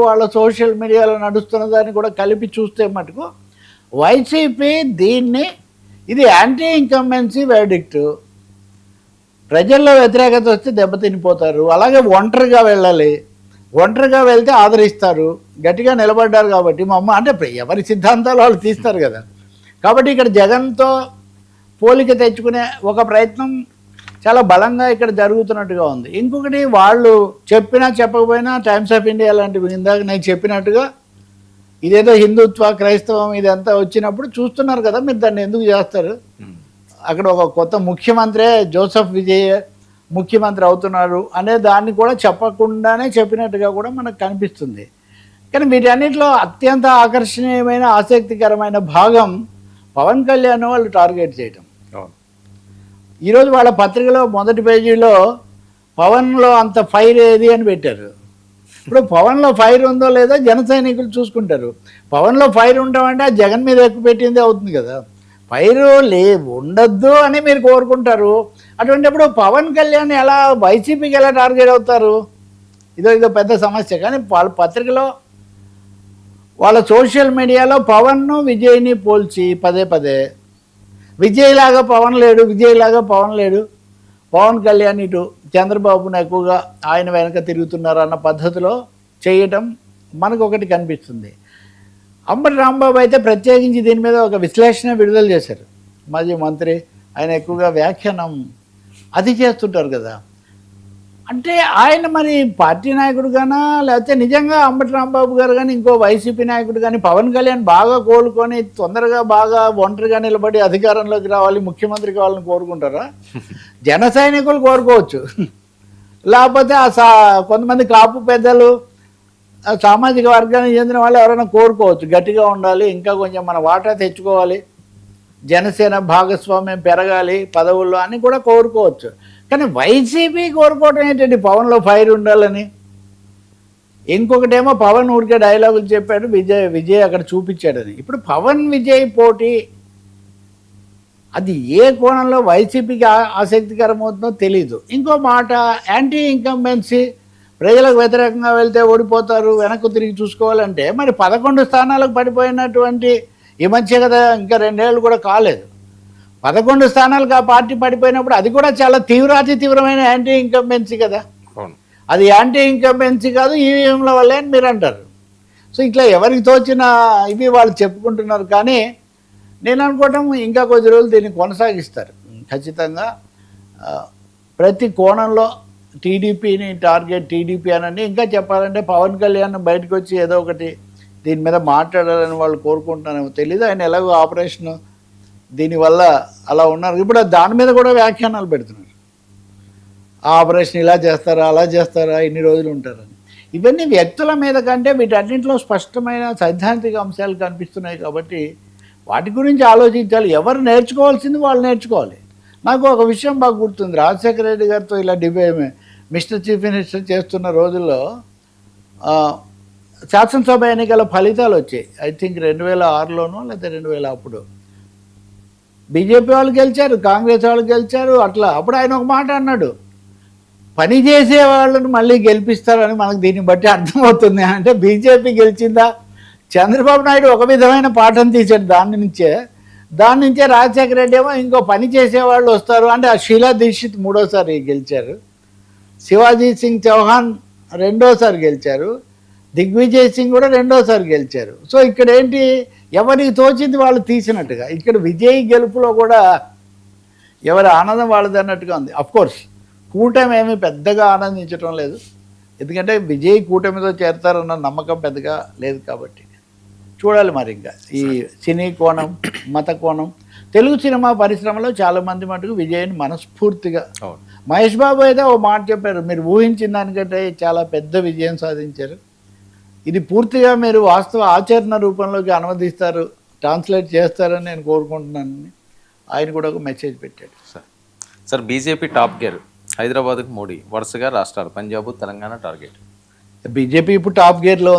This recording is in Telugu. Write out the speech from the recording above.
వాళ్ళ సోషల్ మీడియాలో నడుస్తున్న దాన్ని కూడా కలిపి చూస్తే మటుకు వైసీపీ దీన్ని ఇది యాంటీ ఇన్కంబెన్సీ వెర్డిక్ట్, ప్రజల్లో వ్యతిరేకత వస్తే దెబ్బతినిపోతారు, అలాగే ఒంటరిగా వెళ్ళాలి, ఒంటరిగా వెళ్తే ఆదరిస్తారు, గట్టిగా నిలబడ్డారు కాబట్టి మా అమ్మ అంటే ఎవరి సిద్ధాంతాలు వాళ్ళు తీస్తారు కదా. కాబట్టి ఇక్కడ జగన్తో పోలిక తెచ్చుకునే ఒక ప్రయత్నం చాలా బలంగా ఇక్కడ జరుగుతున్నట్టుగా ఉంది. ఇంకొకటి వాళ్ళు చెప్పినా చెప్పకపోయినా టైమ్స్ ఆఫ్ ఇండియా లాంటివి ఇందాక నేను చెప్పినట్టుగా ఇదేదో హిందుత్వ క్రైస్తవం ఇదంతా వచ్చినప్పుడు చూస్తున్నారు కదా, మీరు దాన్ని ఎందుకు చేస్తారు, అక్కడ ఒక కొత్త ముఖ్యమంత్రి జోసెఫ్ విజయ్ ముఖ్యమంత్రి అవుతున్నారు అనే దాన్ని కూడా చెప్పకుండానే చెప్పినట్టుగా కూడా మనకు కనిపిస్తుంది. కానీ వీటన్నిటిలో అత్యంత ఆకర్షణీయమైన ఆసక్తికరమైన భాగం పవన్ కళ్యాణ్ వాళ్ళు టార్గెట్ చేయటం. ఈరోజు వాళ్ళ పత్రికలో మొదటి పేజీలో పవన్లో అంత ఫైర్ ఏది అని పెట్టారు. ఇప్పుడు పవన్లో ఫైర్ ఉందో లేదో జన సైనికులు చూసుకుంటారు. పవన్లో ఫైర్ ఉండమంటే ఆ జగన్ మీద ఎక్కువ పెట్టిందే అవుతుంది కదా. ఫైరు ఉండద్దు అని మీరు కోరుకుంటారు. అటువంటిప్పుడు పవన్ కళ్యాణ్ ఎలా వైసీపీకి ఎలా టార్గెట్ అవుతారు? ఇదో పెద్ద సమస్య. కానీ వాళ్ళ పత్రికలో వాళ్ళ సోషల్ మీడియాలో పవన్ను విజయ్ని పోల్చి పదే పదే విజయ్లాగా పవన్ లేడు, విజయ్లాగా పవన్ లేడు, పవన్ కళ్యాణ్ ఇటు చంద్రబాబును ఎక్కువగా ఆయన వెనక తిరుగుతున్నారు అన్న పద్ధతిలో చేయటం మనకు ఒకటి కనిపిస్తుంది. అంబటి రాంబాబు అయితే ప్రత్యేకించి దీని మీద ఒక విశ్లేషణ విడుదల చేశారు. మాజీ మంత్రి ఆయన ఎక్కువగా వ్యాఖ్యానం అది చేస్తుంటారు కదా. అంటే ఆయన మరి పార్టీ నాయకుడు గానా లేకపోతే నిజంగా అంబటి రాంబాబు గారు కానీ ఇంకో వైసీపీ నాయకుడు కానీ పవన్ కళ్యాణ్ బాగా కోలుకొని తొందరగా బాగా ఒంటరిగా నిలబడి అధికారంలోకి రావాలి, ముఖ్యమంత్రి కావాలని కోరుకుంటారా? జన సైనికులు కోరుకోవచ్చు, లేకపోతే కొంతమంది కాపు పెద్దలు సామాజిక వర్గానికి చెందిన వాళ్ళు ఎవరైనా కోరుకోవచ్చు, గట్టిగా ఉండాలి, ఇంకా కొంచెం మన వాటా తెచ్చుకోవాలి, జనసేన భాగస్వామ్యం పెరగాలి పదవుల్లో అని కూడా కోరుకోవచ్చు. కానీ వైసీపీ కోరుకోవటం ఏంటండి పవన్లో ఫైర్ ఉండాలని? ఇంకొకటేమో పవన్ ఊరికే డైలాగులు చెప్పాడు, విజయ్ అక్కడ చూపించాడని. ఇప్పుడు పవన్ విజయ్ పోటీ అది ఏ కోణంలో వైసీపీకి ఆసక్తికరమవుతుందో తెలీదు. ఇంకో మాట యాంటీ ఇన్కంబెన్సీ, ప్రజలకు వ్యతిరేకంగా వెళ్తే ఓడిపోతారు, వెనక్కు తిరిగి చూసుకోవాలంటే మరి 11 స్థానాలకు పడిపోయినటువంటి ఈ మధ్య కదా, ఇంకా 2 ఏళ్ళు కూడా కాలేదు, 11 స్థానాలకు ఆ పార్టీ పడిపోయినప్పుడు అది కూడా చాలా తీవ్రమైన యాంటీ ఇన్కంబెన్సీ కదా. అది యాంటీ ఇన్కంబెన్సీ కాదు, ఈవీఎంల వల్లే అని మీరు అంటారు. సో ఇట్లా ఎవరికి తోచిన ఇవి వాళ్ళు చెప్పుకుంటున్నారు. కానీ నేను అనుకోవటం ఇంకా కొద్ది రోజులు దీన్ని కొనసాగిస్తారు ఖచ్చితంగా. ప్రతి కోణంలో టీడీపీని టార్గెట్, టీడీపీ అని ఇంకా చెప్పాలంటే పవన్ కళ్యాణ్ బయటకు వచ్చి ఏదో ఒకటి దీని మీద మాట్లాడాలని వాళ్ళు కోరుకుంటున్నారేమో తెలియదు. ఆయన ఎలాగో ఆపరేషన్ దీనివల్ల అలా ఉన్నారు. ఇప్పుడు దాని మీద కూడా వ్యాఖ్యానాలు పెడుతున్నారు, ఆ ఆపరేషన్ ఇలా చేస్తారా అలా చేస్తారా ఇన్ని రోజులు ఉంటారని. ఇవన్నీ వ్యక్తుల మీద కంటే వీటన్నింటిలో స్పష్టమైన సైద్ధాంతిక అంశాలు కనిపిస్తున్నాయి. కాబట్టి వాటి గురించి ఆలోచించాలి. ఎవరు నేర్చుకోవాల్సింది వాళ్ళు నేర్చుకోవాలి. నాకు ఒక విషయం బాగా గుర్తుంది, రాజశేఖర రెడ్డి గారితో ఇలా మిస్టర్ చీఫ్ మినిస్టర్ చేస్తున్న రోజుల్లో శాసనసభ ఎన్నికల ఫలితాలు వచ్చాయి. ఐ థింక్ 2006లోనో లేదా 2000 అప్పుడు బీజేపీ వాళ్ళు గెలిచారు, కాంగ్రెస్ వాళ్ళు గెలిచారు. అట్లా అప్పుడు ఆయన ఒక మాట అన్నాడు, పని చేసే వాళ్ళను మళ్ళీ గెలిపిస్తారని. మనకు దీన్ని బట్టి అర్థమవుతుంది అంటే బీజేపీ గెలిచిందా, చంద్రబాబు నాయుడు ఒక విధమైన పాఠం తీశాడు దాని నుంచే రాజశేఖర రెడ్డి ఏమో ఇంకో పని చేసేవాళ్ళు వస్తారు అంటే ఆ షీలా దీక్షిత్ 3వ గెలిచారు, శివాజీ సింగ్ చౌహాన్ 2వ గెలిచారు, దిగ్విజయ్ సింగ్ కూడా 2వ గెలిచారు. సో ఇక్కడ ఏంటి, ఎవరికి తోచింది వాళ్ళు తీసినట్టుగా. ఇక్కడ విజయ్ గెలుపులో కూడా ఎవరి ఆనందం వాళ్ళది అన్నట్టుగా ఉంది. అఫ్కోర్స్ కూటమి ఏమీ పెద్దగా ఆనందించడం లేదు, ఎందుకంటే విజయ్ కూటమితో చేరతారన్న నమ్మకం పెద్దగా లేదు. కాబట్టి చూడాలి మరి. ఇంకా ఈ సినీ కోణం, మత కోణం, తెలుగు సినిమా పరిశ్రమలో చాలామంది మటుకు విజయ్ని మనస్ఫూర్తిగా, మహేష్ బాబు అయితే ఓ మాట చెప్పారు, మీరు ఊహించిన దానికంటే చాలా పెద్ద విజయం సాధించారు, ఇది పూర్తిగా మీరు వాస్తవ ఆచరణ రూపంలోకి అనువదిస్తారు, ట్రాన్స్లేట్ చేస్తారని నేను కోరుకుంటున్నాను. ఆయన కూడా ఒక మెసేజ్ పెట్టాడు. సార్ బీజేపీ టాప్ గేర్, హైదరాబాద్కు మోడీ, వరుసగా రాష్ట్రాలు పంజాబ్ తెలంగాణ టార్గెట్. బీజేపీ ఇప్పుడు టాప్ గేర్లో ఉంది.